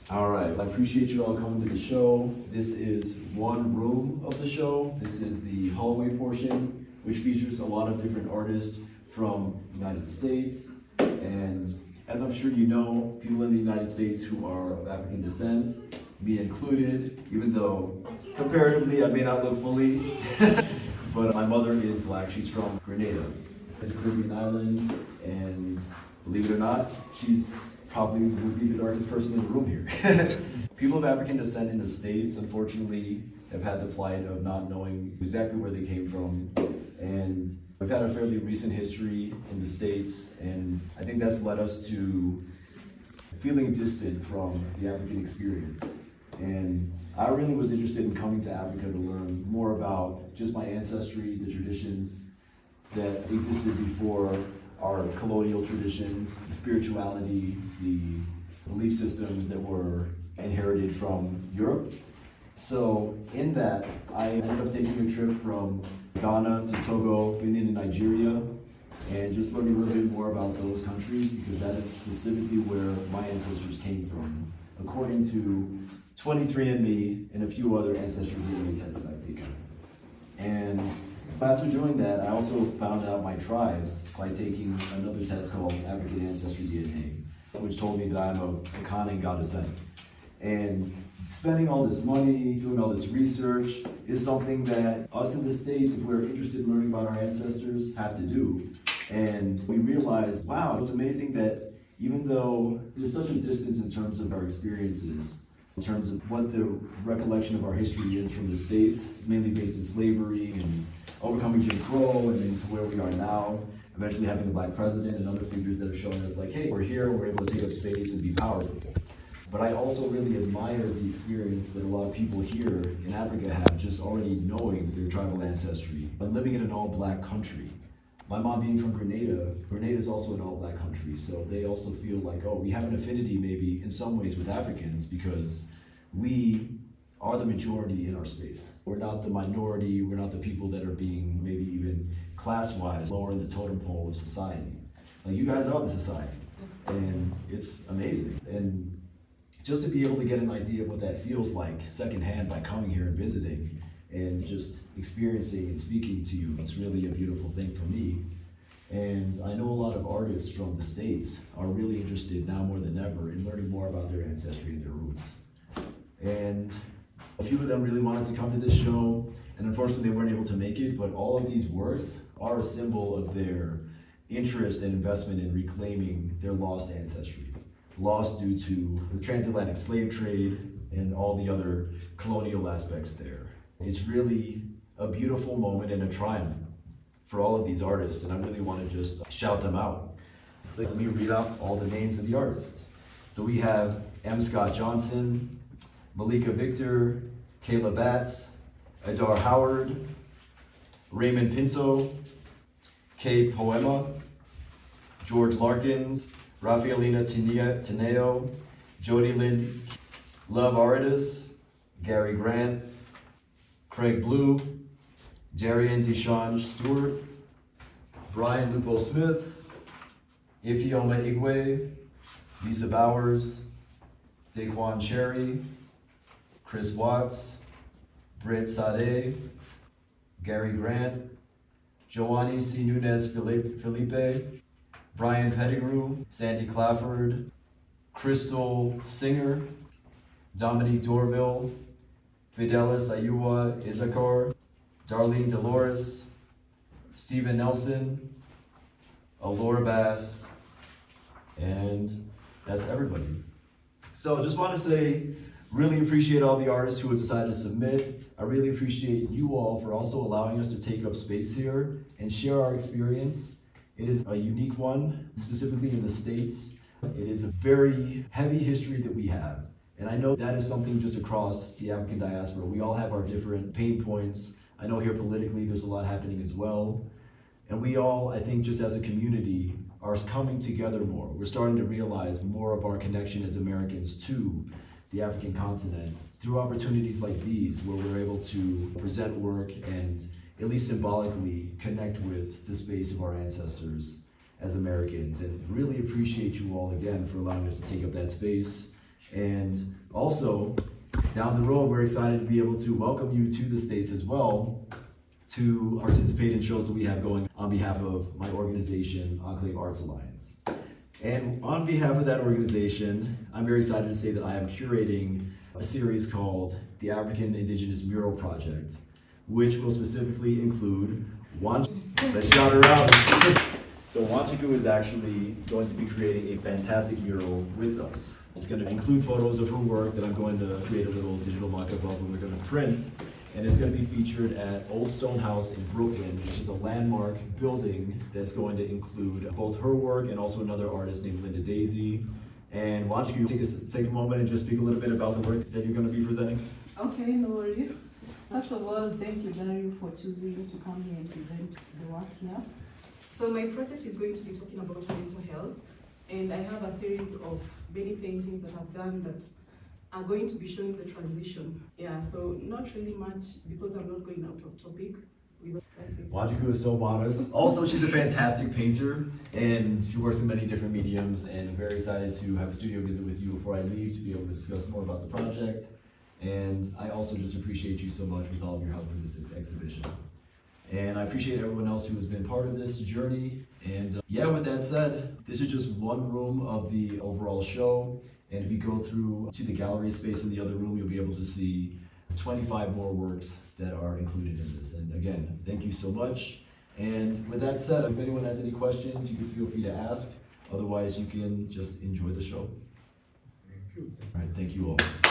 All right, I appreciate you all coming to the show. This is one room of the show. This is the hallway portion, which features a lot of different artists from the United States. And as I'm sure you know, people in the United States who are of African descent, me included, even though comparatively I may not look fully, but my mother is black. She's from Grenada. It's a Caribbean island, and believe it or not, she's probably would be the darkest person in the room here. People of African descent in the States, unfortunately, have had the plight of not knowing exactly where they came from. And we've had a fairly recent history in the States, and I think that's led us to feeling distant from the African experience. And I really was interested in coming to Africa to learn more about just my ancestry, the traditions that existed before our colonial traditions, the spirituality, the belief systems that were inherited from Europe. So in that, I ended up taking a trip from Ghana to Togo, Benin, and Nigeria, and just learning a little bit more about those countries because that is specifically where my ancestors came from, according to 23andMe and a few other ancestry DNA tests that I've taken. And after doing that, I also found out my tribes by taking another test called African Ancestry DNA, which told me that I'm of Akan and Ga descent. And spending all this money, doing all this research is something that us in the States, if we're interested in learning about our ancestors, have to do. And we realized, wow, it's amazing that even though there's such a distance in terms of our experiences, in terms of what the recollection of our history is from the States, it's mainly based in slavery and overcoming Jim Crow and then to where we are now, eventually having a black president and other figures that are showing us like, hey, we're here, we're able to take up space and be powerful. But I also really admire the experience that a lot of people here in Africa have just already knowing their tribal ancestry, but living in an all-black country. My mom being from Grenada, Grenada is also an all-black country, so they also feel like, oh, we have an affinity maybe in some ways with Africans because we are the majority in our space. We're not the minority, we're not the people that are being maybe even class-wise lower in the totem pole of society. Like, you guys are the society, and it's amazing. And just to be able to get an idea of what that feels like secondhand by coming here and visiting and just experiencing and speaking to you, it's really a beautiful thing for me. And I know a lot of artists from the States are really interested now more than ever in learning more about their ancestry and their roots. And a few of them really wanted to come to this show, and unfortunately they weren't able to make it, but all of these works are a symbol of their interest and investment in reclaiming their lost ancestry. Lost due to the transatlantic slave trade and all the other colonial aspects there. It's really a beautiful moment and a triumph for all of these artists, and I really want to just shout them out. So let me read out all the names of the artists. So we have M. Scott Johnson, Malika Victor, Kayla Batts, Adar Howard, Raymond Pinto, Kay Poema, George Larkins, Rafaelina Teneo, Jody Lynn, Love Aridis, Gary Grant, Craig Blue, Darian Deshawn Stewart, Brian Lupo Smith, Ifeoma Igwe, Lisa Bowers, Daquan Cherry, Chris Watts, Britt Sade, Gary Grant, Joanny C. Nunez Felipe, Brian Pettigrew, Sandy Clafford, Crystal Singer, Dominique Dorville, Fidelis Ayuwa Izakar, Darlene Dolores, Stephen Nelson, Alora Bass, and that's everybody. So just want to say, really appreciate all the artists who have decided to submit. I really appreciate you all for also allowing us to take up space here and share our experience. It is a unique one, specifically in the States. It is a very heavy history that we have. And I know that is something just across the African diaspora. We all have our different pain points. I know here politically there's a lot happening as well. And we all, I think just as a community, are coming together more. We're starting to realize more of our connection as Americans to the African continent through opportunities like these, where we're able to present work and at least symbolically connect with the space of our ancestors as Americans. And really appreciate you all again for allowing us to take up that space. And also, down the road, we're excited to be able to welcome you to the States as well to participate in shows that we have going on behalf of my organization, Enclave Arts Alliance. And on behalf of that organization, I'm very excited to say that I am curating a series called the African Indigenous Mural Project, which will specifically include let's shout her out. So Wanjiku is actually going to be creating a fantastic mural with us. It's going to include photos of her work that I'm going to create a little digital mock-up of and we're going to print. And it's going to be featured at Old Stone House in Brooklyn, which is a landmark building that's going to include both her work and also another artist named Linda Daisy. And why don't you take a moment and just speak a little bit about the work that you're going to be presenting? Okay, no worries. First of all, thank you, Dario, for choosing to come here and present the work here. So my project is going to be talking about mental health, and I have a series of many paintings that I've done that are going to be showing the transition. Yeah, so not really much because I'm not going out of topic. Wanjiku is so modest. Also, she's a fantastic painter, and she works in many different mediums, and I'm very excited to have a studio visit with you before I leave to be able to discuss more about the project. And I also just appreciate you so much with all of your help for this exhibition. And I appreciate everyone else who has been part of this journey. And yeah, with that said, this is just one room of the overall show. And if you go through to the gallery space in the other room, you'll be able to see 25 more works that are included in this. And again, thank you so much. And with that said, if anyone has any questions, you can feel free to ask. Otherwise, you can just enjoy the show. Thank you. All right, thank you all.